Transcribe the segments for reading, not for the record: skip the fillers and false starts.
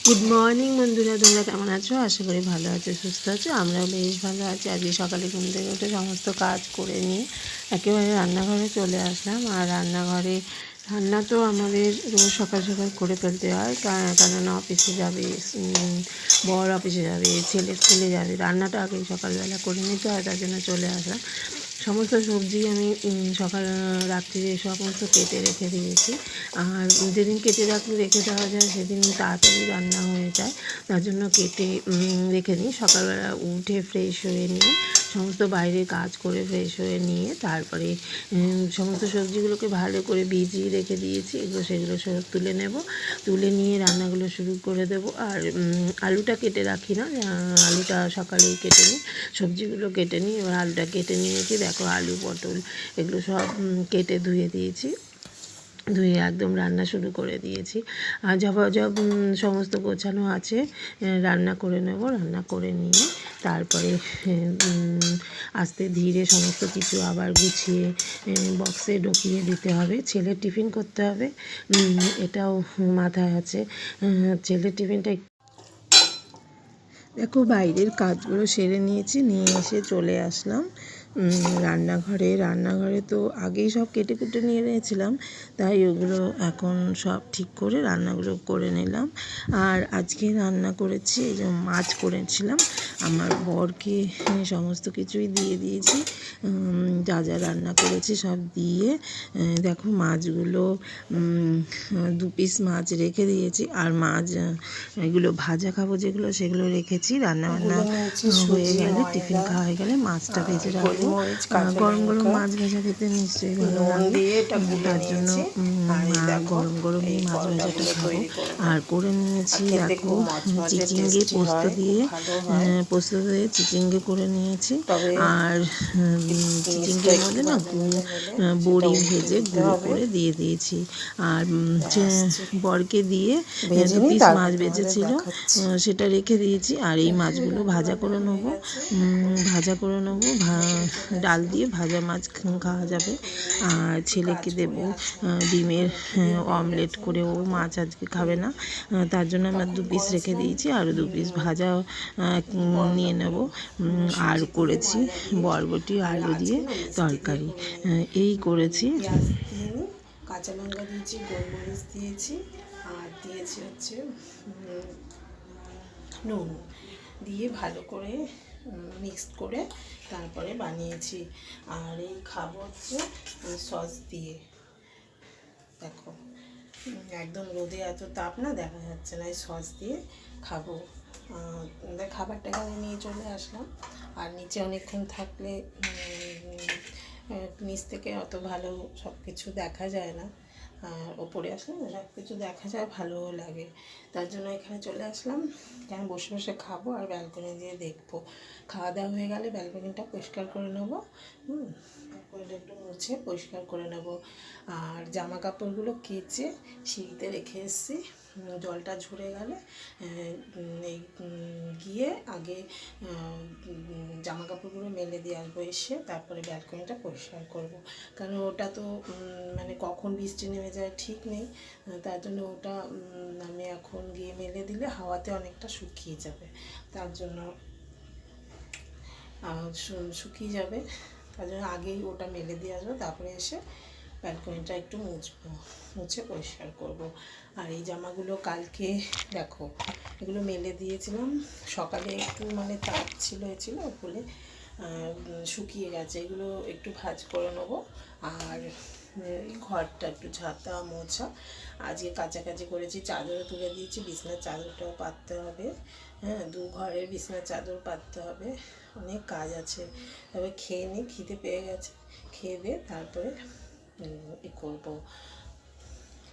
Good morning বন্ধুরা, তোমরা কেমন আছো? আশা করি ভালো আছো, সুস্থ আছো। আমরাও বেশ ভালো আছি। আজকে সকালে ঘুম থেকে উঠে সমস্ত কাজ করে নিয়ে একেবারে রান্নাঘরে চলে আসলাম। আর রান্না তো আমাদের রোজ সকাল সকাল করে ফেলতে হয়, কেননা অফিসে যাবে, বর অফিসে যাবে, ছেলে স্কুলে যাবে। রান্নাটা আগে সকালবেলা করে নিতে হয়, তার জন্য চলে আসলাম। সমস্ত সবজি আমি রাত্রিরে সমস্ত কেটে রেখে দিয়েছি। আর যেদিন কেটে রেখে দেওয়া যায় সেদিন তাড়াতাড়ি রান্না হয়ে যায়, তার জন্য কেটে রেখে দিই। সকালবেলা উঠে ফ্রেশ হয়ে নিয়ে সমস্ত বাইরের কাজ করে ফ্রেশ হয়ে নিয়ে তারপরে সমস্ত সবজিগুলোকে ভালো করে ভিজিয়ে রেখে দিয়েছি। সেগুলো সব তুলে নেব, তুলে নিয়ে রান্নাগুলো শুরু করে দেব। আর আলুটা কেটে রাখি না, আলুটা সকালেই কেটে নিই, সবজিগুলো কেটে নিই। এবার আলুটা কেটে নিয়েছি, দেখো আলু পটল এগুলো সব কেটে ধুয়ে দিয়েছি, ধুয়ে একদম রান্না শুরু করে দিয়েছি। আর ঝপাঝপ সমস্ত গোছানো আছে, রান্না করে নেব। রান্না করে নিয়ে তারপরে আস্তে ধীরে সমস্ত কিছু আবার গুছিয়ে বক্সে ঢুকিয়ে দিতে হবে। ছেলের টিফিন করতে হবে, এটাও মাথায় আছে। ছেলের টিফিনটা দেখো, বাইরের কাজগুলো সেরে নিয়েছি, নিয়ে এসে চলে আসলাম রান্নাঘরে তো আগেই সব কেটে কুটে নিয়ে নিয়েছিলাম, তাই ওগুলো এখন সব ঠিক করে রান্নাগুলো করে নিলাম। আর আজকে রান্না করেছি, এই যে মাছ করেছিলাম, আমার বরকে সমস্ত কিছুই দিয়ে দিয়েছি। যা যা রান্না করেছি সব দিয়ে দেখো মাছগুলো 2 পিস মাছ রেখে দিয়েছি। আর মাছ এগুলো ভাজা খাবো যেগুলো, সেগুলো রেখেছি। রান্নাবান্না হয়ে গেলে, টিফিন খাওয়া হয়ে গেলে মাছটা ভেজে রাখবো। গরম গরম মাছ ভাজা খেতে নিশ্চয়ই ভালো লাগে, তার জন্য গরম গরমই মাছ ভাজাটা খাবো। আর করে নিয়েছি দেখো চিচিঙ্গে পোস্ত দিয়ে চিচিঙ্গে করে নিয়েছি। আর চিচিঙ্গের মধ্যে না বড়ি ভেজে গুঁড়ো করে দিয়ে দিয়েছি। আর বরকে দিয়ে 2 পিস মাছ বেজেছিল, সেটা রেখে দিয়েছি। আর এই মাছগুলো ভাজা করে নেবো, ডাল দিয়ে ভাজা মাছ খাওয়া যাবে। আর ছেলেকে দেবো ডিমের অমলেট করে, ও মাছ আজকে খাবে না, তার জন্য আমরা 2 পিস রেখে দিয়েছি। আরও 2 পিস ভাজা নিয়ে নেব। আর করেছি বরবটি আলু দিয়ে তরকারি, এই করেছি। কাঁচা লঙ্কা দিয়েছি, গোলমরিচ দিয়েছি, আর দিয়েছি হচ্ছে নুন দিয়ে ভালো করে মিক্স করে তারপরে বানিয়েছি। আর এই খাবো হচ্ছে সস দিয়ে। দেখো একদম রোদে এত তাপ না, দেখা যাচ্ছে না, এই সস দিয়ে খাবো। খাবারটা এখানে নিয়ে চলে আসলাম। আর নিচে অনেকক্ষণ থাকলে নিচ থেকে অত ভালো সব কিছু দেখা যায় না, আর ওপরে আসলে সব কিছু দেখা যায়, ভালোও লাগে। তার জন্য এখানে চলে আসলাম, কেন বসে বসে খাবো আর ব্যালকনি দিয়ে দেখবো। খাওয়া দাওয়া হয়ে গেলে ব্যালকনিটা পরিষ্কার করে নেবো, ব্যালকনিটা একটু মুছে পরিষ্কার করে নেবো। আর জামা কাপড়গুলো কেচে সিঁড়িতে রেখে এসেছি, জলটা ঝরে গেলে এই গিয়ে আগে জামা কাপড়গুলো মেলে দিয়ে আসবো, এসে তারপরে ব্যালকনিটা পরিষ্কার করব। কারণ ওটা তো মানে কখন বৃষ্টি নেমে যায় ঠিক নেই, তার জন্য ওটা আমি এখন গিয়ে মেলে দিলে হাওয়াতে অনেকটা শুকিয়ে যাবে, তার জন্য শুকিয়ে যাবে, তার জন্য আগেই ওটা মেলে দিয়ে আসবো, তারপরে এসে ব্যালকনিটা একটু মুছে পরিষ্কার করব। আর এই জামাগুলো কালকে দেখো এগুলো মেলে দিয়েছিলাম, সকালে একটু মানে তাপ হয়েছিল বলে শুকিয়ে গেছে। এগুলো একটু ভাঁজ করে নেবো। আর ঘরটা একটু ঝাঁটা মোছা, আজকে কাছাকাছি করেছি, চাদরও তুলে দিয়েছি, বিছানার চাদরটাও পাততে হবে। হ্যাঁ, 2 ঘরের বিছানার চাদর পাততে হবে, অনেক কাজ আছে। তবে খেয়ে নিই, খিদে পেয়ে গেছে, খেয়ে দিয়ে তারপরে করবো,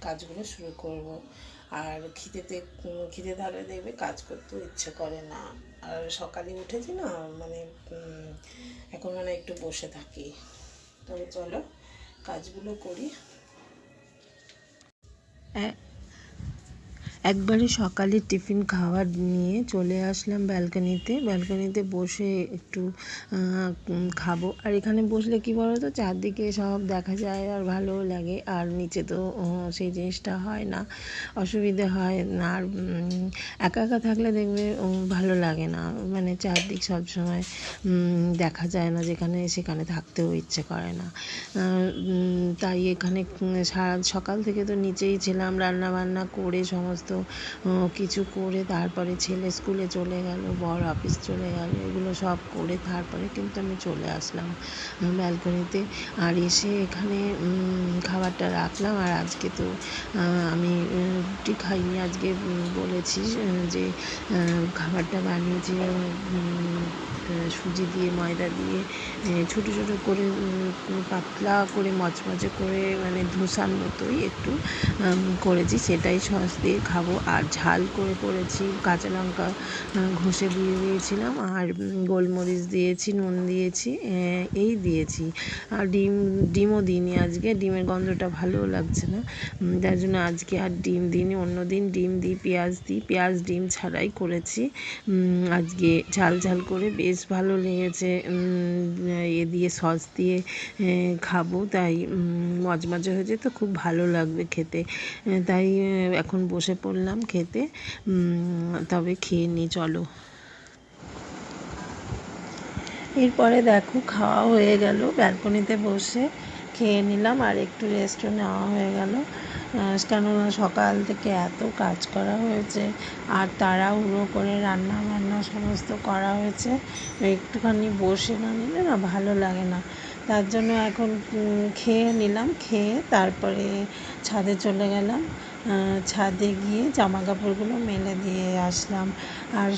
কাজগুলো শুরু করব। আর খিদে থাকলে দেখবে কাজ করতেও ইচ্ছে করে না। আর সকালে উঠেছি না, মানে এখন মানে একটু বসে থাকি। তবে চলো কাজগুলো করি। একবারে সকালে টিফিন খাবার নিয়ে চলে আসলাম ব্যালকনিতে বসে একটু খাবো। আর এখানে বসলে কি বলো তো, চারদিকে সব দেখা যায় আর ভালোও লাগে। আর নিচে তো সেই জিনিসটা হয় না, অসুবিধে হয় না। আর একা একা থাকলে দেখবে ভালো লাগে না, মানে চারদিক সবসময় দেখা যায় না, যেখানে সেখানে থাকতেও ইচ্ছে করে না। তাই এখানে সারা সকাল থেকে তো নিচেই ছিলাম, রান্না বান্না করে সমস্ত কিছু করে তারপরে ছেলে স্কুলে চলে গেল, বর অফিস চলে গেল, এগুলো সব করে তারপরে কিন্তু আমি চলে আসলাম ব্যালকনিতে। আর এসে এখানে খাবারটা রাখলাম। আর আজকে তো আমি রুটি খাইনি, আজকে বলেছি যে খাবারটা বানিয়েছি সুজি দিয়ে ময়দা দিয়ে ছোটো ছোটো করে পাতলা করে মচমচে করে, মানে ধোসার মতোই একটু করেছি, সেটাই সস দিয়ে খাবো। আর ঝাল করে করেছি, কাঁচা লঙ্কা ঘষে দিয়ে দিয়েছিলাম, আর গোলমরিচ দিয়েছি, নুন দিয়েছি, এই দিয়েছি। আর ডিমও দিইনি আজকে, ডিমের গন্ধটা ভালোও লাগছে না, তার জন্য আজকে আর ডিম দিইনি। অন্য দিন ডিম দিই, পেঁয়াজ ডিম ছাড়াই করেছি। আজকে ঝাল ঝাল করে বেশ ভালো লেগেছে, এ দিয়ে সস দিয়ে খাবো, তাই মজমজে হয়েছে তো খুব ভালো লাগবে খেতে। তাই এখন বসে পড়লাম খেতে। তবে খেয়ে নিই চলো। এরপরে দেখো খাওয়া হয়ে গেল, ব্যালকনিতে বসে খেয়ে নিলাম আর একটু রেস্টও নেওয়া হয়ে গেল। কেননা সকাল থেকে এত কাজ করা হয়েছে আর তাড়াহুড়ো করে রান্না বান্না সমস্ত করা হয়েছে, একটুখানি বসে না নিলে না ভালো লাগে না। তার জন্য এখন খেয়ে নিলাম, খেয়ে তারপরে ছাদে চলে গেলাম। ছাদে গিয়ে জামা কাপড়গুলো মেলে দিয়ে আসলাম। আর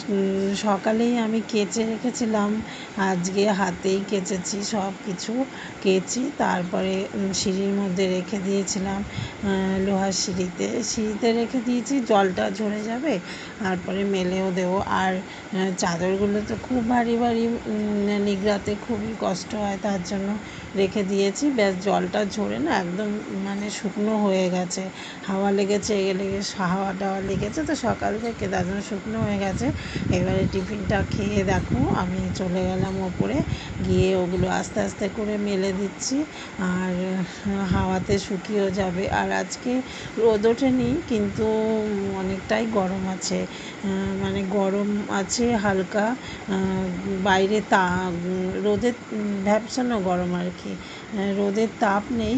সকালেই আমি কেচে রেখেছিলাম, আজকে হাতেই কেচেছি, সব কিছু কেচি তারপরে সিঁড়ির মধ্যে রেখে দিয়েছিলাম, লোহার সিঁড়িতে রেখে দিয়েছি, জলটা ঝরে যাবে তারপরে মেলেও দেবো। আর চাদরগুলো তো খুব ভারী নিগড়াতে খুবই কষ্ট হয়, তার জন্য রেখে দিয়েছি। ব্যাস জলটা ঝরে না একদম মানে শুকনো হয়ে গেছে, হাওয়া লেগেছে হাওয়া টাওয়া লেগেছে তো সকাল থেকে, তার জন্য শুকনো হয়ে গেছে। এবারে টিফিনটা খেয়ে দেখো আমি চলে গেলাম ওপরে, গিয়ে ওগুলো আস্তে আস্তে করে মেলে দিচ্ছি, আর হাওয়াতে শুকিয়েও যাবে। আর আজকে রোদ ওঠেনি কিন্তু অনেকটাই গরম আছে, মানে গরম আছে হালকা, বাইরে রোদের ভ্যাপসানো গরম আর কি, রোদের তাপ নেই,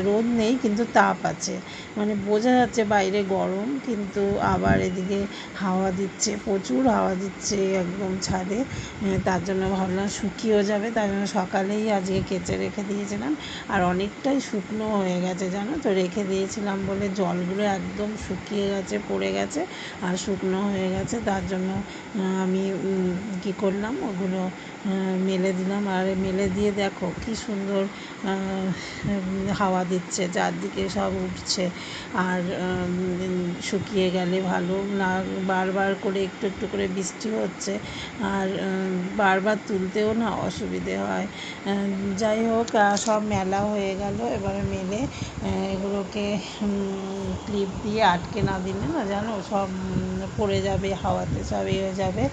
রোদ নেই কিন্তু তাপ আছে, মানে বোঝা যাচ্ছে বাইরে গরম, কিন্তু আবার এদিকে হাওয়া দিচ্ছে, প্রচুর হাওয়া দিচ্ছে একদম ছাদে। তার জন্য ভাবলাম শুকিয়েও যাবে, তার জন্য সকালেই আজকে কেচে রেখে দিয়েছিলাম। আর অনেকটাই শুকনো হয়ে গেছে জানো তো, রেখে দিয়েছিলাম বলে জলগুলো একদম শুকিয়ে গেছে, পড়ে গেছে আর শুকনো হয়ে গেছে। তার জন্য আমি কী করলাম, ওগুলো মেলে দিলাম। আর মেলে দিয়ে দেখো কি সুন্দর হাওয়া দিচ্ছে, চারদিকে সব উঠছে। আর শুকিয়ে গেলে ভালো না, বারবার করে একটু একটু করে বৃষ্টি হচ্ছে, আর বারবার তুলতেও না অসুবিধে হয়। যাই হোক, সব মেলা হয়ে গেল। এবারে মেলে এগুলোকে ক্লিপ দিয়ে আটকে না দিলে না জানো সব পড়ে যাবে, হাওয়াতে সব হয়ে যাবে,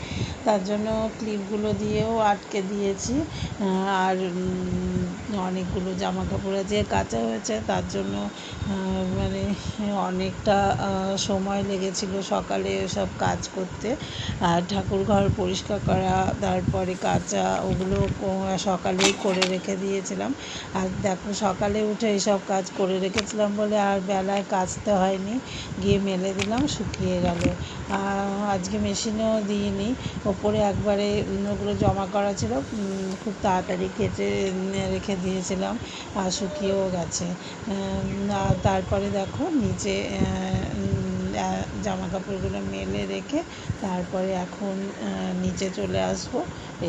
তার জন্য ক্লিপগুলো দিয়েও আটকে দিয়েছি। আর অনেকগুলো জামা কাপড় যে কাচা হয়েছে, তার জন্য মানে অনেকটা সময় লেগেছিল সকালে সব কাজ করতে। আর ঠাকুর ঘর পরিষ্কার করা, তারপরে কাচা, ওগুলো সকালেই করে রেখে দিয়েছিলাম। আর দেখো সকালে উঠে এইসব কাজ করে রেখেছিলাম বলে আর বেলায় কাচতে হয়নি, গিয়ে মেলে দিলাম, শুকিয়ে গেল। আজকে মেশিনেও দিইনি, ওপরে একবারে ওগুলো জমা করা ছিল, খুব তাড়াতাড়ি কেচে রেখে দিয়েছিলাম আর শুকিয়েও গেছে। তারপরে দেখো নিচে জামা কাপড়গুলো মেলে রেখে তারপরে এখন নিচে চলে আসবো,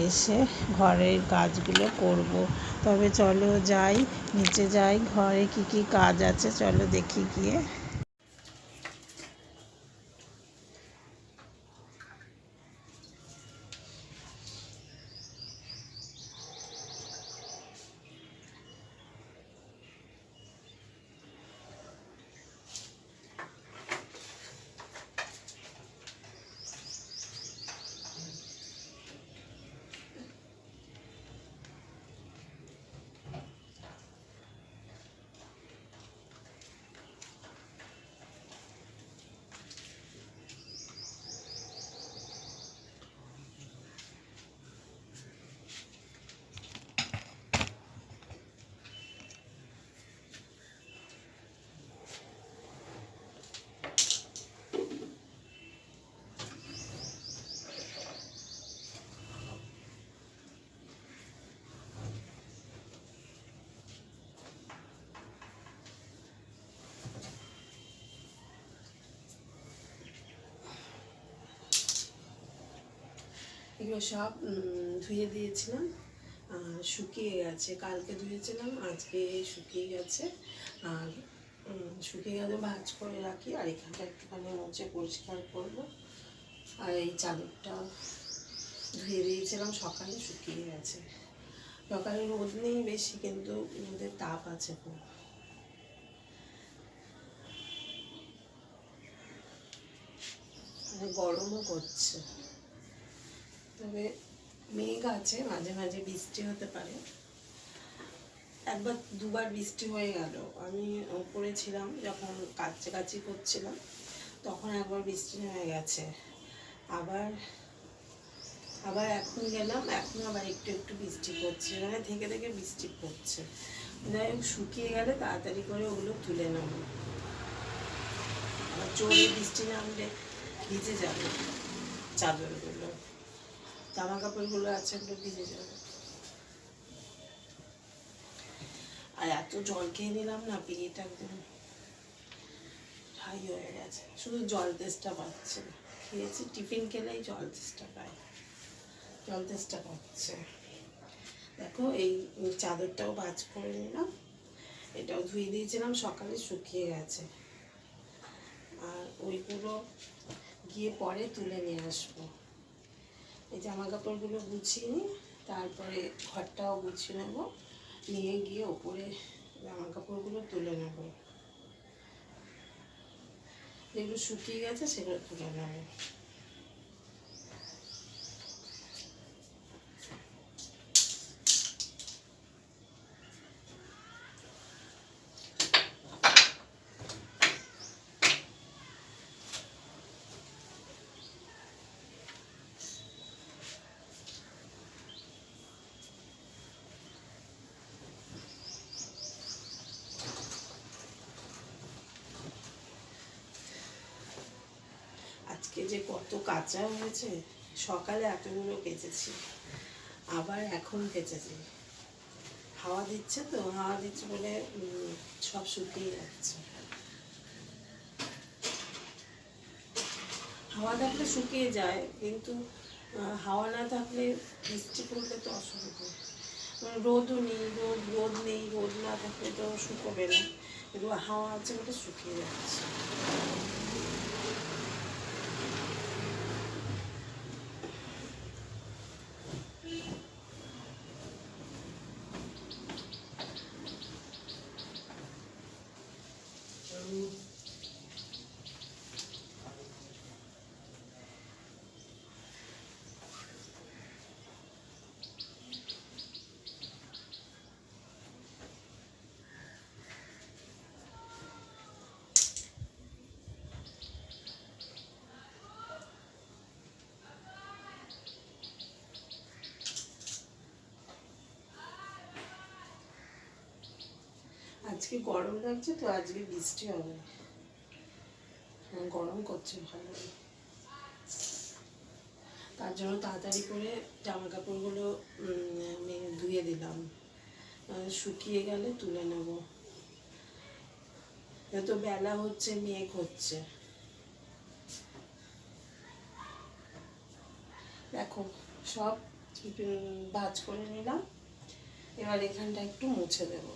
এসে ঘরের কাজগুলো করব। তবে চলো যাই, নিচে যাই, ঘরে কি কি কাজ আছে চলো দেখি গিয়ে। এগুলো সব ধুয়ে দিয়েছিলাম, শুকিয়ে গেছে। কালকে ধুয়েছিলাম, আজকে শুকিয়ে গেছে। আর শুকিয়ে গেলে ভাঁজ করে রাখি, আর এখানটা একটুখানি মুছে পরিষ্কার করবো। আর এই চাদরটা ধুয়ে দিয়েছিলাম সকালে, শুকিয়ে গেছে। সকালে রোদ নেই বেশি, কিন্তু রোদের তাপ আছে খুব। গরমও করছে, তবে মেঘ আছে, মাঝে মাঝে বৃষ্টি হতে পারে। একবার দুবার বৃষ্টি হয়ে গেল। আমি উপরে ছিলাম যখন কাছাকাছি করছিলাম, তখন একবার বৃষ্টি নেমে গেছে। আবার আবার এখন গেলাম, এখন আবার একটু একটু বৃষ্টি পড়ছে, মানে থেকে থেকে বৃষ্টি পড়ছে। যাই হোক, শুকিয়ে গেলে তাড়াতাড়ি করে ওগুলো তুলে নেব। আবার জোরে বৃষ্টি নামলে ভিজে যাবে চাদরগুলো, জামা কাপড়গুলো আছে ওগুলো ভিজে যাবে। আর এত জল খেয়ে নিলাম না, পেটটা একদম হাই হয়ে গেছে, শুধু জল তেষ্টা পাচ্ছে। খেয়েছি, টিফিন খেলেই জল তেষ্টা পায়, জল তেষ্টা পাচ্ছে। দেখো, এই চাদরটাও ভাঁজ করে নিলাম, এটাও ধুয়ে দিয়েছিলাম সকালে, শুকিয়ে গেছে। আর ওইগুলো গিয়ে পরে তুলে নিয়ে আসবো। এই জামা কাপড়গুলো গুছিয়ে নিই, তারপরে ঘরটাও গুছিয়ে নেব, নিয়ে গিয়ে ওপরে জামা কাপড়গুলো তুলে নেব। যেগুলো শুকিয়ে গেছে সেগুলো তুলে নেব। আজকে যে কত কাঁচা হয়েছে, সকালে এতগুলো কেচেছি, আবার এখন কেচেছি। হাওয়া দিচ্ছে তো, হাওয়া দিচ্ছে বলে সব শুকিয়ে যাচ্ছে। হাওয়া থাকলে শুকিয়ে যায়, কিন্তু হাওয়া না থাকলে বৃষ্টি পড়লে তো অসুবিধা। রোদও নেই, রোদ নেই, রোদ না থাকলে তো শুকোবে না, কিন্তু হাওয়া আছে বলে শুকিয়ে যাচ্ছে। আজকে গরম লাগছে তো, আজকে বৃষ্টি হবে, গরম করছে ভালো। তার জন্য তাড়াতাড়ি করে জামা কাপড়গুলো ধুয়ে দিলাম, শুকিয়ে গেলে তুলে নেব। এত বেলা হচ্ছে, মেঘ হচ্ছে। দেখো, সব ভাঁজ করে নিলাম, এবার এখানটা একটু মুছে দেবো।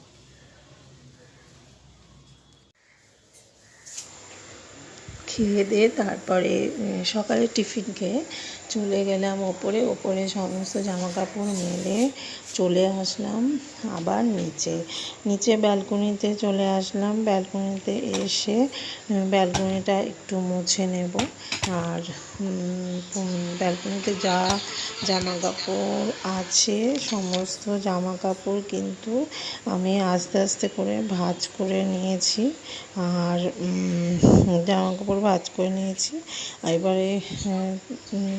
খেয়ে দিয়ে তারপরে সকালে টিফিন খেয়ে চলে গেলাম ওপরে। ওপরে সমস্ত জামা কাপড় মেলে চলে আসলাম আবার নিচে ব্যালকনিতে চলে আসলাম। ব্যালকনিতে এসে ব্যালকনিটা একটু মুছে নেব। আর ব্যালকনিতে যা জামা কাপড় আছে সমস্ত জামা কাপড় কিন্তু আমি আস্তে আস্তে করে ভাঁজ করে নিয়েছি। আর জামা কাপড় ভাঁজ করে নিয়েছি, এবারে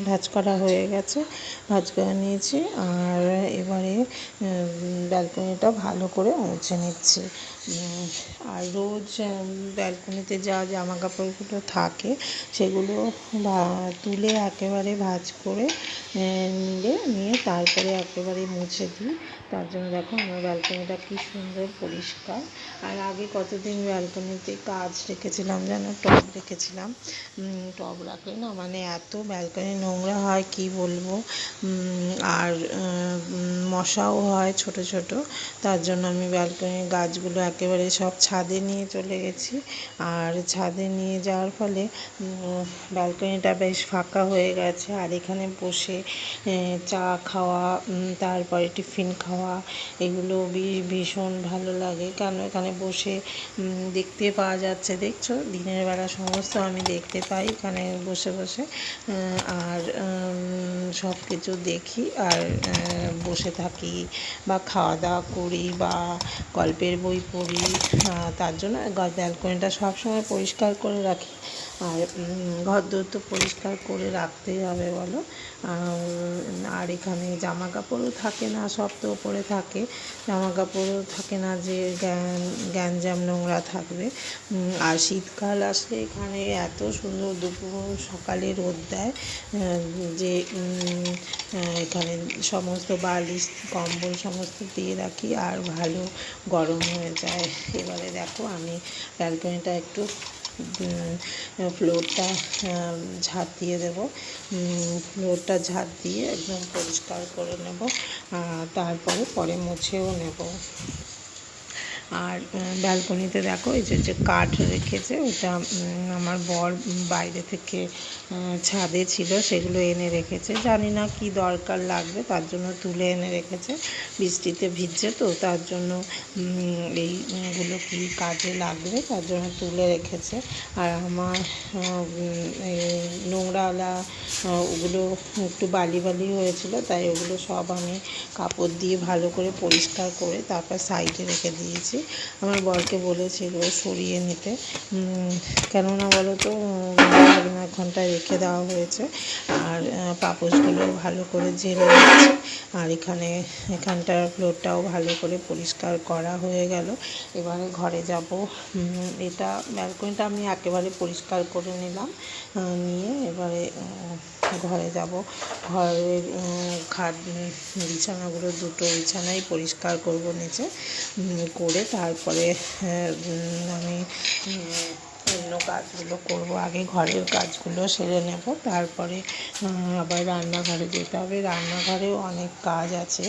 ভাঁজ করা হয়ে গেছে, ভাঁজ করে নিয়েছি। আর এবারে ব্যালকনিটা ভালো করে মুছে নিচ্ছি। আর রোজ ব্যালকনিতে যা জামা কাপড়গুলো থাকে সেগুলো তুলে একেবারে ভাঁজ করে নিয়ে তারপরে একেবারে মুছে দিই। তার জন্য দেখো আমার ব্যালকনিটা কী সুন্দর পরিষ্কার। আর আগে কতদিন ব্যালকনিতে কাজ রেখেছিলাম যেন, টব রেখেছিলাম। টব রাখলে না মানে এত ব্যালকনি নোংরা হয় কি বলবো। আর মশাও হয় ছোট ছোট। তার জন্য আমি ব্যালকনির গাছগুলো একেবারে সব ছাদে নিয়ে চলে গেছি। আর ছাদে নিয়ে যাওয়ার ফলে ব্যালকনিটা বেশ ফাঁকা হয়ে গেছে। আর এখানে বসে চা খাওয়া, তারপরে টিফিন খাওয়া, এগুলো ভীষণ ভালো লাগে। কেন এখানে বসে দেখতে পাওয়া যাচ্ছে, দেখছো দিনের বেলা সমস্ত আমি দেখতে পাই এখানে বসে বসে। আর সব কিছু দেখি আর বসে থাকি বা খাওয়া দাওয়া করি বা গল্পের বই পড়ি। তার জন্য ব্যালকনিটা সবসময় পরিষ্কার করে রাখি। আর ঘরদোর তো পরিষ্কার করে রাখতেই হবে বলো। আর এখানে জামা কাপড়ও থাকে না, সব তো ওপরে থাকে। জামা কাপড়ও থাকে না যে গ্যাঞ্জাম নোংরা থাকবে। আর শীতকাল আসলে এখানে এত সুন্দর দুপুর সকালে রোদ দেয় যে এখানে সমস্ত বালিশ কম্বল সমস্ত দিয়ে রাখি আর ভালো গরম হয়ে যায়। এবারে দেখো আমি ব্যালকনিটা একটু ফ্লোরটা ঝাঁট দিয়ে দেবো। ফ্লোরটা ঝাঁট দিয়ে একদম পরিষ্কার করে নেব, পরে মুছেও নেব। আর ব্যালকনিতে দেখো এই যে কাঠ রেখেছে, ওটা আমার বর বাইরে থেকে ছাদে ছিল সেগুলো এনে রেখেছে। জানি না কি দরকার লাগবে তার জন্য তুলে এনে রেখেছে। বৃষ্টিতে ভিজছে তো তার জন্য এইগুলো কি কাজে লাগবে তার জন্য তুলে রেখেছে। আর আমার নোংরাওয়ালা ওগুলো একটু বালি বালি হয়েছিল, তাই ওগুলো সব আমি কাপড় দিয়ে ভালো করে পরিষ্কার করে তারপর সাইডে রেখে দিয়েছি। আমার বরকে বলেছি এগুলো সরিয়ে নিতে, কেননা বলো তো 1 ঘন্টায় রেখে দেওয়া হয়েছে। আর পাপোশগুলো ভালো করে ঝেড়ে নিচ্ছি। আর এখানটার ফ্লোরটাও ভালো করে পরিষ্কার করা হয়ে গেল। এবারে ঘরে যাব। এটা ব্যালকনিটা আমি একেবারে পরিষ্কার করে নিলাম, নিয়ে এবারে ঘরে যাব। ঘরের বিছানাগুলো দুটো বিছানাই পরিষ্কার করব নিচে করে তারপরে আমি অন্য কাজগুলো করব। আগে ঘরের কাজগুলো সেরে নেব, তারপরে আবার রান্নাঘরে যেতে হবে। রান্নাঘরেও অনেক কাজ আছে।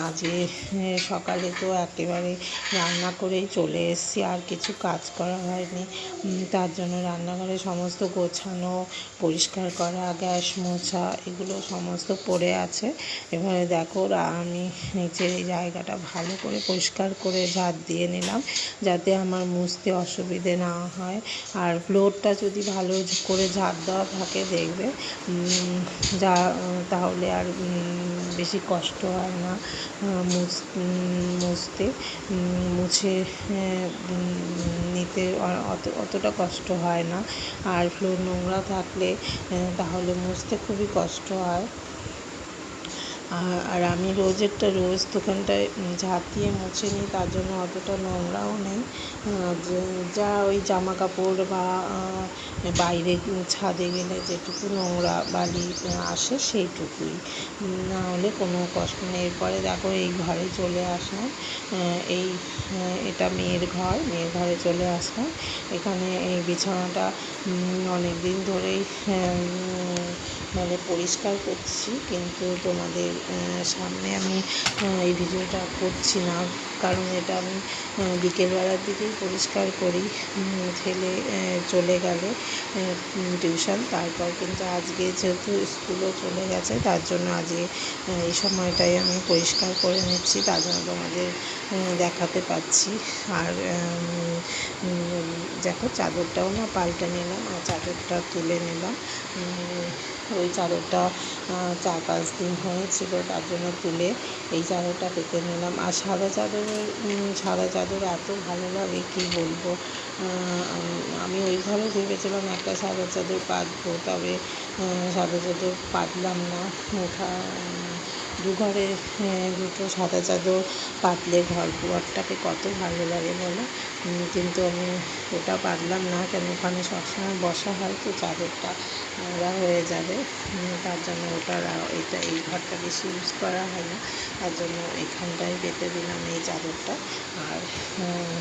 আজকে সকালে তো একেবারে রান্না করেই চলে এসেছি, আর কিছু কাজ করা হয়নি। তার জন্য রান্নাঘরে সমস্ত গোছানো, পরিষ্কার করা, গ্যাস মোছা এগুলো সমস্ত পড়ে আছে। এবারে দেখো আমি নিচের এই জায়গাটা ভালো করে পরিষ্কার করে ঝাঁট দিয়ে নিলাম যাতে আমার মুছতে অসুবিধে না হয়। আর ফ্লোরটা যদি ভালো করে ঝাঁট দেওয়া থাকে দেখবে তাহলে আর বেশি কষ্ট হয় না মুছতে। মুছে নিতে অতটা কষ্ট হয় না। আর ফ্লোর নোংরা থাকলে তাহলে মুছতে খুবই কষ্ট হয়। আর আমি রোজ দোকানটায় ঝাঁট দিয়ে মুছে নিই, তার জন্য অতটা নোংরাও নেই। যা ওই জামা কাপড় বা বাইরে ছাদে গেলে যেটুকু নোংরা বালি আসে সেইটুকুই, না হলে কোনো কষ্ট নেই। এরপরে দেখো এই ঘরে চলে আসলাম। এটা মেয়ের ঘরে চলে আসলাম। এখানে এই বিছানাটা অনেক দিন ধরেই মানে পরিষ্কার করছি, কিন্তু তোমাদের সামনে আমি এই ভিডিওটা করছি না, কারণ এটা আমি বিকেলবেলার দিকেই পরিষ্কার করি। ছেলে চলে গেলে টিউশন, তারপর কিন্তু আজকে যেহেতু স্কুলও চলে গেছে তার জন্য আজকে এই সময়টাই আমি পরিষ্কার করে নিচ্ছি, তার জন্য তোমাদের দেখাতে পাচ্ছি। আর দেখো চাদরটাও না পাল্টে নিলাম, আর চাদরটা তুলে নিলাম। ওই চাদরটা 4-5 দিন হয়েছিল, তার জন্য তুলে এই চাদরটা পেতে নিলাম। আর সাদা চাদর এত ভালো লাগে কি বলবো। আমি ওই ঘরে ভেবেছিলাম একটা সাদা চাদর পাতবো, তবে সাদা চাদর পাতলাম না। দু ঘরে দুটো সাদা চাদর পাতলে ঘর দুয়ারটাকে কত ভালো লাগে বলো। কিন্তু আমি ওটা পাতলাম না, কেন ওখানে সবসময় বসা হয় তো চাদরটা নোংরা হয়ে যাবে। তার জন্য এই ঘরটা বেশি ইউজ করা হয় না, তার জন্য এখানটায় পেতে দিলাম এই চাদরটা। আর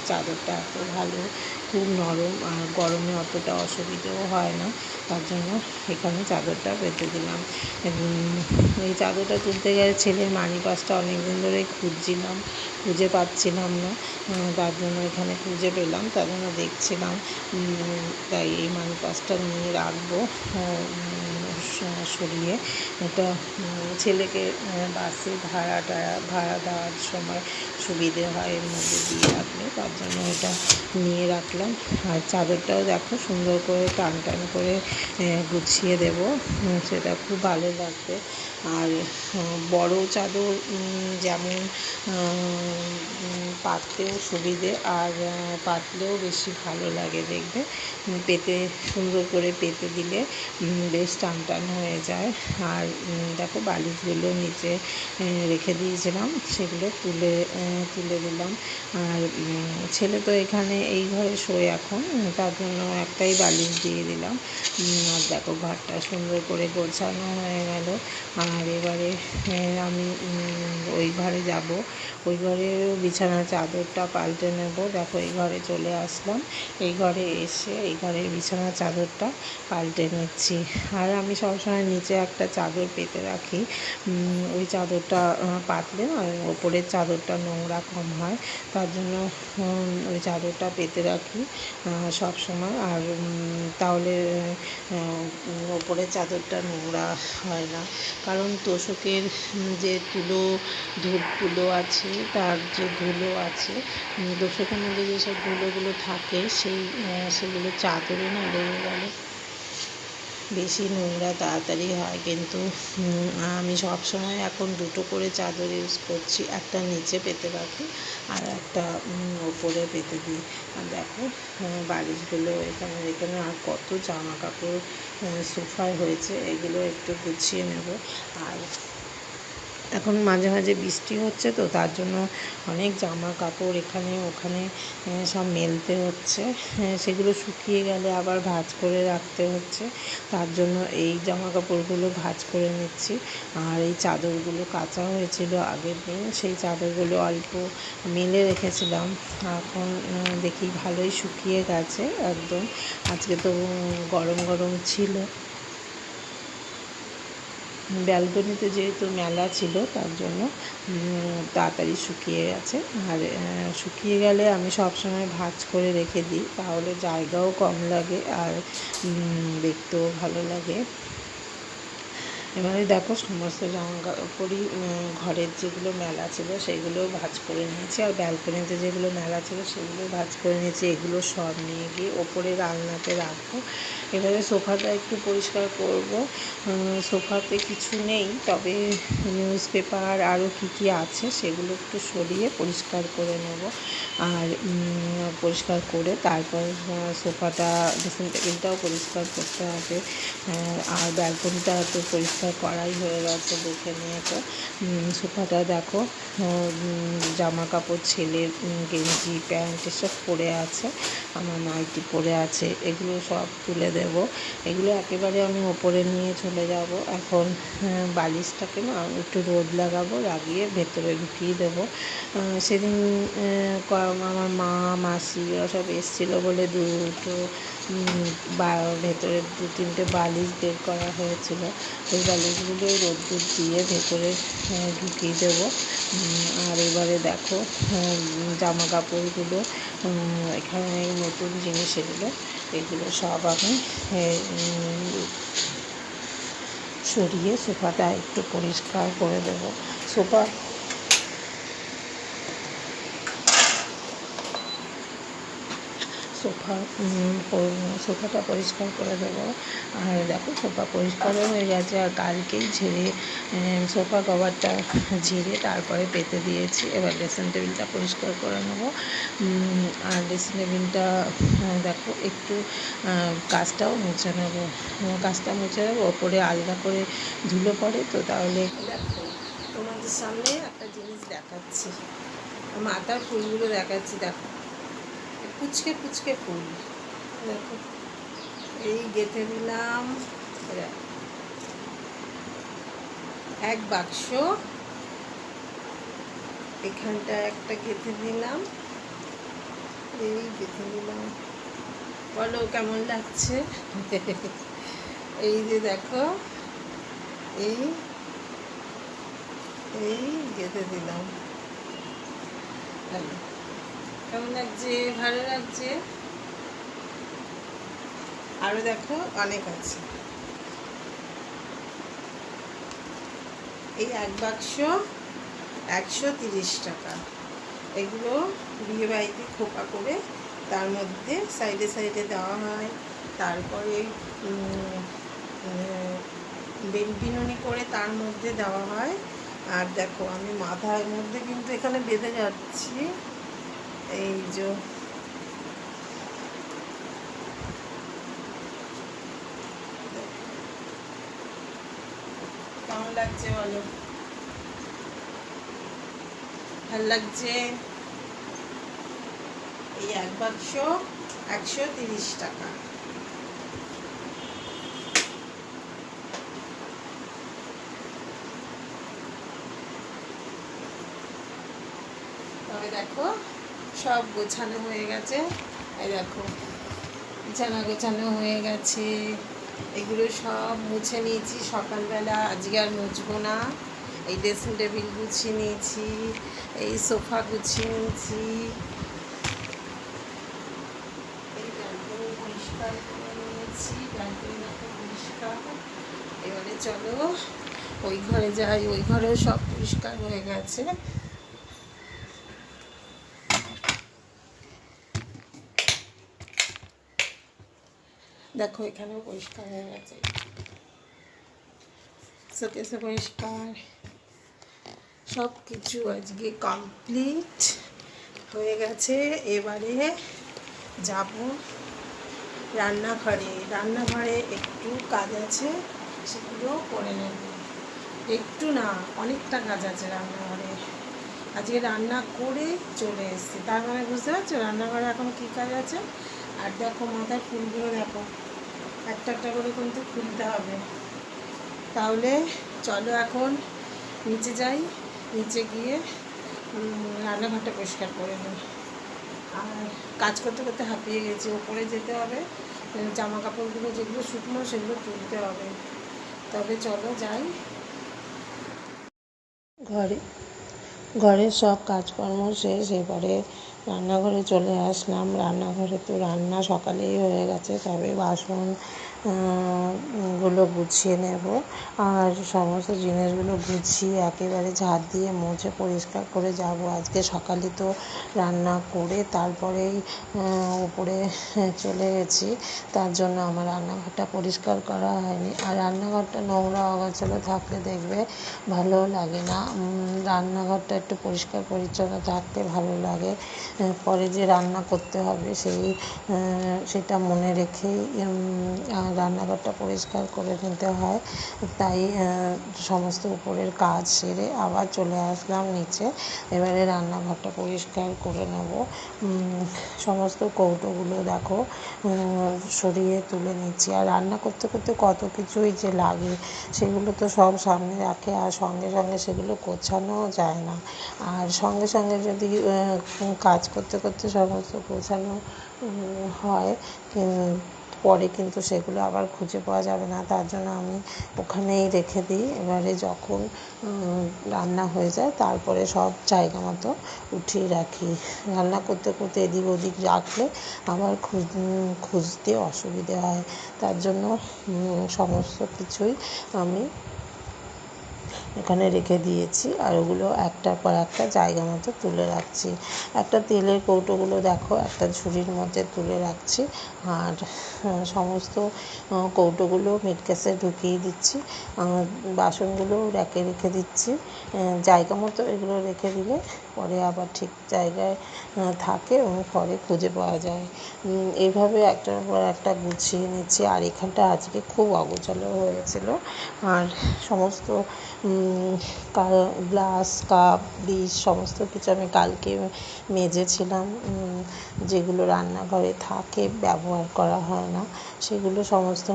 চাদরটা এত ভালো, খুব নরম, আর গরমে অতটা অসুবিধেও হয় না, তার জন্য এখানে চাদরটা পেতে দিলাম। এই চাদরটা তুলতে গেলে ছেলের মানি পার্সটা অনেক দিন ধরেই খুঁজছিলাম, খুঁজে পাচ্ছিলাম না, তার জন্য এখানে খুঁজে পেলাম, তার জন্য দেখছিলাম। তাই এই মানি পার্সটা নিয়ে রাখবো সরিয়ে। এটা ছেলেকে বাসে ভাড়া দেওয়ার সময় সুবিধে হয় এর মধ্যে দিয়ে রাখলে, তার জন্য এটা নিয়ে রাখলাম। আর চাদরটাও দেখো সুন্দর করে টান টান করে গুছিয়ে দেবো, সেটা খুব ভালো লাগবে। আর বড় চাদর যেমন পাততেও সুবিধে, আর পাতলেও বেশি ভালো লাগে দেখবে, পেতে সুন্দর করে পেতে দিলে বেশ টান টান হয়ে যায়। আর দেখো বালিশগুলো নিচে রেখে দিয়েছিলাম, সেগুলো তুলে দিলাম। আর ছেলে তো এখানে এই ঘরে শোয় এখন, তার জন্য একটাই বালিশ দিয়ে দিলাম। আর দেখো ঘরটা সুন্দর করে গোছানো হয়ে গেল। আর এবারে আমি ওই ঘরে যাব, ওই ঘরেও বিছানার চাদরটা পাল্টে নেব। দেখো এই ঘরে চলে আসলাম, এই ঘরে এসে এই ঘরের বিছানার চাদরটা পাল্টে নিচ্ছি। আর আমি সবসময় নিচে একটা চাদর পেতে রাখি, ওই চাদরটা পাতলে না ওপরের চাদরটা নোংরা কম হয়, তার জন্য ওই চাদরটা পেতে রাখি সব সময়। আর তাহলে ওপরের চাদরটা নোংরা হয় না, কারণ তোশকের যে তুলো আছে, তার যে ধুলো আছে, তোশকের মধ্যে যেসব ধুলোগুলো থাকে সেগুলো চাদরে না লেগে গেলে বেশি নোংরা তাড়াতাড়ি হয়। কিন্তু আমি সবসময় এখন দুটো করে চাদর ইউজ করছি, একটা নিচে পেতে রাখি আর একটা ওপরে পেতে দিই। আর দেখো বালিশগুলো এখানে রেখে, আর কত জামা কাপড় সোফায় হয়েছে, এগুলো একটু গুছিয়ে নেব। আর এখন মাঝে মাঝে বৃষ্টি হচ্ছে তো, তার জন্য অনেক জামা কাপড় এখানে ওখানে সব মেলতে হচ্ছে, সেগুলো শুকিয়ে গেলে আবার ভাঁজ করে রাখতে হচ্ছে, তার জন্য এই জামা কাপড়গুলো ভাঁজ করে নিচ্ছি। আর এই চাদরগুলো কাচা হয়েছিল আগের দিন, সেই চাদরগুলো অল্প মেলে রেখেছিলাম, এখন দেখি ভালোই শুকিয়ে গেছে একদম। আজকে তো গরম গরম ছিল, ব্যালকনিতে যেহেতু মেলা ছিল, তার জন্য তাড়াতাড়ি শুকিয়ে গেছে। আর শুকিয়ে গেলে আমি সবসময় ভাঁজ করে রেখে দিই, তাহলে জায়গাও কম লাগে আর দেখতেও ভালো লাগে। এবারে দেখো সমস্ত জামা কাপড়ই ঘরের যেগুলো মেলা ছিল সেগুলোও ভাঁজ করে নিয়েছি, আর ব্যালকনিতে যেগুলো মেলা ছিল সেগুলো ভাঁজ করে নিয়েছি। এগুলো সব নিয়ে গিয়ে ওপরের আলনাতে রাখবো। এবারে সোফাটা একটু পরিষ্কার করব। সোফাতে কিছু নেই, তবে নিউজ পেপার আরও কী আছে সেগুলো একটু সরিয়ে পরিষ্কার করে নেব। আর পরিষ্কার করে তারপর সোফাটা, ড্রেসিং টেবিলটাও পরিষ্কার করতে হবে। আর ব্যালকনিটা তো পরিষ্কার করাই হয়ে গেছে, দেখে নিয়েছো। সোফাটা দেখো জামা কাপড়, ছেলের গেঞ্জি প্যান্ট এসব পরে আছে, আমার নাইটি পরে আছে, এগুলো সব তুলে দেব। এগুলো একেবারে আমি ওপরে নিয়ে চলে যাব। এখন বালিশটাকে না একটু রোদ লাগাবো, লাগিয়ে ভেতরে ঢুকিয়ে দেবো। সেদিন আমার মা মাসি ওরা সব এসেছিলো বলে ভেতরে 2-3টে বালিশ বের করা হয়েছিল, ওই বালিশগুলোই রোদ্দুর দিয়ে ভেতরে ঢুকিয়ে দেবো। আর এবারে দেখো জামা কাপড়গুলো, এখানে নতুন জিনিস এগুলো সব আমি সরিয়ে সোফাটা একটু পরিষ্কার করে দেবো। সোফাটা পরিষ্কার করে দেবো। আর দেখো সোফা পরিষ্কারও হয়ে গেছে, আর কালকেই ঝেড়ে সোফা কভারটা ঝেড়ে তারপরে পেতে দিয়েছি। এবার ড্রেসিং টেবিলটা পরিষ্কার করে নেবো। আর ড্রেসিং টেবিলটা দেখো একটু কাচটাও মুছে নেবো, ওপরে আলগা করে ধুলো পড়ে তো, তাহলে দেখো তোমাদের সামনে একটা জিনিস দেখাচ্ছি, মাথার ফুলগুলো দেখাচ্ছি। দেখো কুচকে কুচকে ফুল, দেখো এই গেঁথে দিলাম। এক বাক্স এখানটা একটা গেঁথে দিলাম, এই গেঁথে দিলাম। বলো কেমন লাগছে? এই যে দেখো, এই এই গেঁথে দিলাম। ভালো কেমন লাগছে? ভালো লাগছে? আরো দেখো অনেক আছে। এই এক বাক্স 130 টাকা। এগুলো বিয়ে বাড়িতে খোপা করে তার মধ্যে সাইডে সাইডে দেওয়া হয়, তারপরে বিনুনি করে তার মধ্যে দেওয়া হয়। আর দেখো আমি মাথার মধ্যে কিন্তু এখানে বেঁধে যাচ্ছি, এই যে কেমন লাগছে বলো? ভাল লাগছে? এই এক বাক্স 130 টাকা। তবে দেখো সব গোছানো হয়ে গেছে। এই দেখো বিছানা গোছানো হয়ে গেছে, এগুলো সব মুছে নিয়েছি সকালবেলা, আজকে আর মুছবো না। এই ড্রেসিং টেবিল গুছিয়ে নিয়েছি, এই সোফা গুছিয়ে নিয়েছি, এই ব্যালকনি পরিষ্কার করে নিয়েছি, ব্যালকনি দেখো পরিষ্কার। এবারে চলো ওই ঘরে যাই, ওই ঘরেও সব পরিষ্কার হয়ে গেছে। দেখো এখানেও পরিষ্কার হয়ে গেছে, শোকেসে পরিষ্কার, সব কিছু আজকে কমপ্লিট হয়ে গেছে। এবারে যাব রান্নাঘরে। রান্নাঘরে একটু কাজ আছে, সেগুলো করে নেব। একটু না, অনেকটা কাজ আছে রান্নাঘরে। আজকে রান্না করে চলে এসেছি, তার মানে বুঝতে পারছো রান্নাঘরে এখন কী কাজ আছে। আর দেখো মাথার ফুলগুলো দেখো, একটা একটা করে কিন্তু খুলতে হবে। তাহলে চলো এখন নিচে যাই, নিচে গিয়ে রান্নাঘরটা পরিষ্কার করে নিই। আর কাজ করতে করতে হাঁপিয়ে গেছি, ওপরে যেতে হবে, জামা কাপড়গুলো যেগুলো শুকনো সেগুলো তুলতে হবে। তবে চলো যাই। ঘরের সব কাজকর্ম শেষ, এবারে রান্নাঘরে চলে আসলাম। রান্নাঘরে তো রান্না সকালেই হয়ে গেছে, তবে বাসন গুলো গুছিয়ে নেব। আর সমস্ত জিনিসগুলো গুছিয়ে একেবারে ঝাড় দিয়ে মুছে পরিষ্কার করে যাব। আজকে সকালে তো রান্না করে তারপরেই উপরে চলে গেছি, তার জন্য আমার রান্নাঘরটা পরিষ্কার করা হয়নি। আর রান্নাঘরটা নোংরা অগোছালো থাকলে দেখবে ভালো লাগে না। রান্নাঘরটা একটু পরিষ্কার পরিচ্ছন্ন থাকতে ভালো লাগে। পরে যে রান্না করতে হবে সেটা মনে রেখেই রান্নাঘরটা পরিষ্কার করে নিতে হয়। তাই সমস্ত উপরের কাজ সেরে আবার চলে আসলাম নিচে। এবারে রান্নাঘরটা পরিষ্কার করে নেব। সমস্ত কৌটোগুলো দেখো সরিয়ে তুলে নিচ্ছি। আর রান্না করতে করতে কত কিছুই যে লাগে, সেগুলো তো সব সামনে রাখে, আর সঙ্গে সঙ্গে সেগুলো গোছানোও যায় না। আর সঙ্গে সঙ্গে যদি কাজ করতে করতে সমস্ত গোছানো হয়, পরে কিন্তু সেগুলো আবার খুঁজে পাওয়া যাবে না। তার জন্য আমি ওখানেই রেখে দিই। এবারে যখন রান্না হয়ে যায় তারপরে সব জায়গা মতো উঠিয়ে রাখি। রান্না করতে করতে এদিক ওদিক রাখলে আবার খুঁজতে অসুবিধে হয়, তার জন্য সমস্ত কিছুই আমি এখানে রেখে দিয়েছি। আর ওগুলো একটার পর একটা জায়গা মতো তুলে রাখছি। একটা তেলের কৌটোগুলো দেখো একটা ঝুড়ির মধ্যে তুলে রাখছি। আর সমস্ত কৌটোগুলো মিটকেসে ঢুকিয়ে দিচ্ছি। বাসনগুলো র্যাকে রেখে দিচ্ছি। জায়গা মতো এগুলো রেখে দিলে পরে আবার ঠিক জায়গায় থাকে এবং পরে খুঁজে পাওয়া যায়। এইভাবে একটার পর একটা গুছিয়ে নিচ্ছি। আর এখানটা আজকে খুব অগোছালো হয়েছিল, আর সমস্ত গ্লাস কাপ ডিশ সমস্ত কিছু আমি কালকে মেজেছিলাম, যেগুলো রান্নাঘরে থাকে ব্যবহার করা হয় না সেগুলো সমস্ত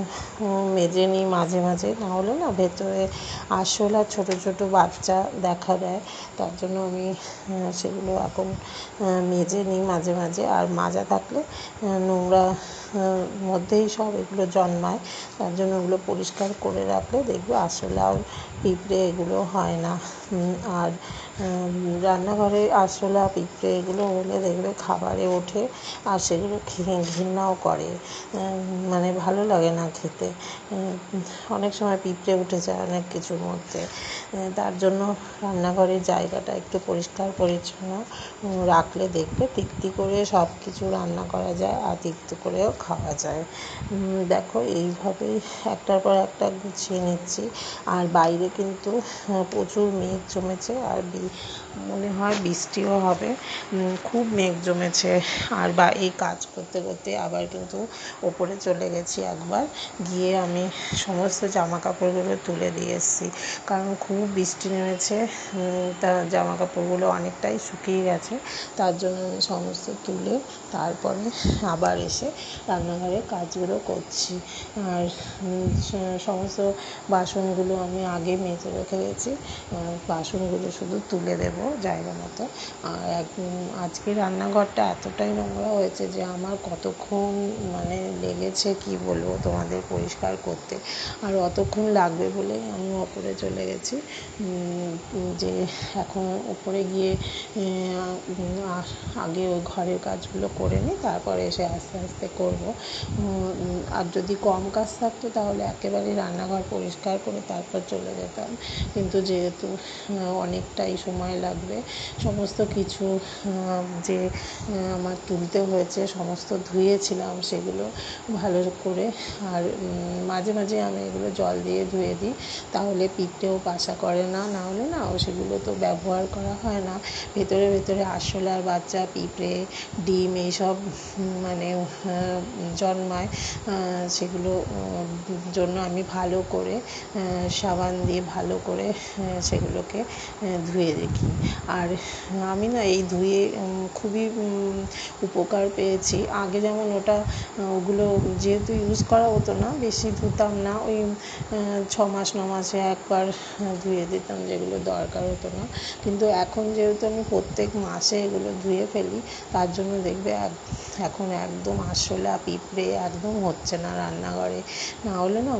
মেজে নিই মাঝে মাঝে, না হলে না ভেতরে আরশোলা ছোটো ছোটো বাচ্চা দেখা দেয়, তার জন্য আমি সেগুলো এখন মেজে নিই মাঝে মাঝে। আর মাজা থাকলে নোংরা মধ্যেই সব এগুলো জন্মায়, তার জন্য ওগুলো পরিষ্কার করে রাখলে দেখবে আরশোলা পিঁপড়ে এগুলো হয় না। আর রান্নাঘরে আরশোলা পিঁপড়ে এগুলো হলে দেখবে খাবারে ওঠে আর সেগুলো ঘৃণাও করে, মানে ভালো লাগে না খেতে। অনেক সময় পিঁপড়ে উঠে যায় অনেক কিছুর মধ্যে, তার জন্য রান্নাঘরের জায়গাটা একটু পরিষ্কার পরিচ্ছন্ন রাখলে দেখবে তৃপ্তি করে সব কিছু রান্না করা যায় আর তৃপ্তি করেও খাওয়া যায়। দেখো এইভাবেই একটার পর একটা গুছিয়ে নিচ্ছি। আর বাইরে কিন্তু প্রচুর মেঘ জমেছে আর মনে হয় বৃষ্টিও হবে, খুব মেঘ জমেছে। আর এই কাজ করতে করতে আবার কিন্তু ওপরে চলে গেছি একবার, গিয়ে আমি সমস্ত জামা কাপড়গুলো তুলে দিয়ে এসেছি, কারণ খুব বৃষ্টি নেমেছে, তা জামা কাপড়গুলো অনেকটাই শুকিয়ে গেছে, তার জন্য আমি সমস্ত তুলে তারপরে আবার এসে রান্নাঘরের কাজগুলো করছি। আর সমস্ত বাসনগুলো আমি আগে মেজে রেখে গেছি, বাসনগুলো শুধু তুলে দেবো জায়গা মতো। আর আজকে রান্নাঘরটা এতটাই নোংরা হয়েছে যে আমার কতক্ষণ মানে লেগেছে কি বলবো তোমাদের পরিষ্কার করতে, আর অতক্ষণ লাগবে বলেই আমি ওপরে চলে গেছি, যে এখন ওপরে গিয়ে আগে ওই ঘরের কাজগুলো করে নিই, তারপরে এসে আস্তে আস্তে করবো। আর যদি কম কাজ থাকতো তাহলে একেবারে রান্নাঘর পরিষ্কার করে তারপর চলে যেতাম, কিন্তু যেহেতু অনেকটাই সময় লাগবে, সমস্ত কিছু যে আমার তুলতে হয়েছে সমস্ত ধুয়েছিলাম সেগুলো ভালো করে, আর মাঝে মাঝে আমি এগুলো জল দিয়ে ধুয়ে দিই, তাহলে পিঁপড়েও বাসা করে না, না হলে না সেগুলো তো ব্যবহার করা হয় না, ভেতরে ভেতরে আরশোলার বাচ্চা পিঁপড়ে ডিম এইসব মানে জন্মায়, সেগুলো জন্য আমি ভালো করে সাবান দিয়ে ভালো করে সেগুলোকে ধুয়ে রাখি। আর আমি না এই ধুয়ে খুবই উপকার পেয়েছি। আগে যেমন ওগুলো যেহেতু ইউজ করা হতো না, বেশি ধুতাম না, ওই 6 মাস 9 মাসে একবার ধুয়ে দিতাম যেগুলো দরকার হতো না, কিন্তু এখন যেহেতু আমি প্রত্যেক মাসে এগুলো ধুয়ে ফেলি, তার জন্য দেখবে এখন একদম আরশোলা পিঁপড়ে একদম হচ্ছে না রান্নাঘরে, না হলে না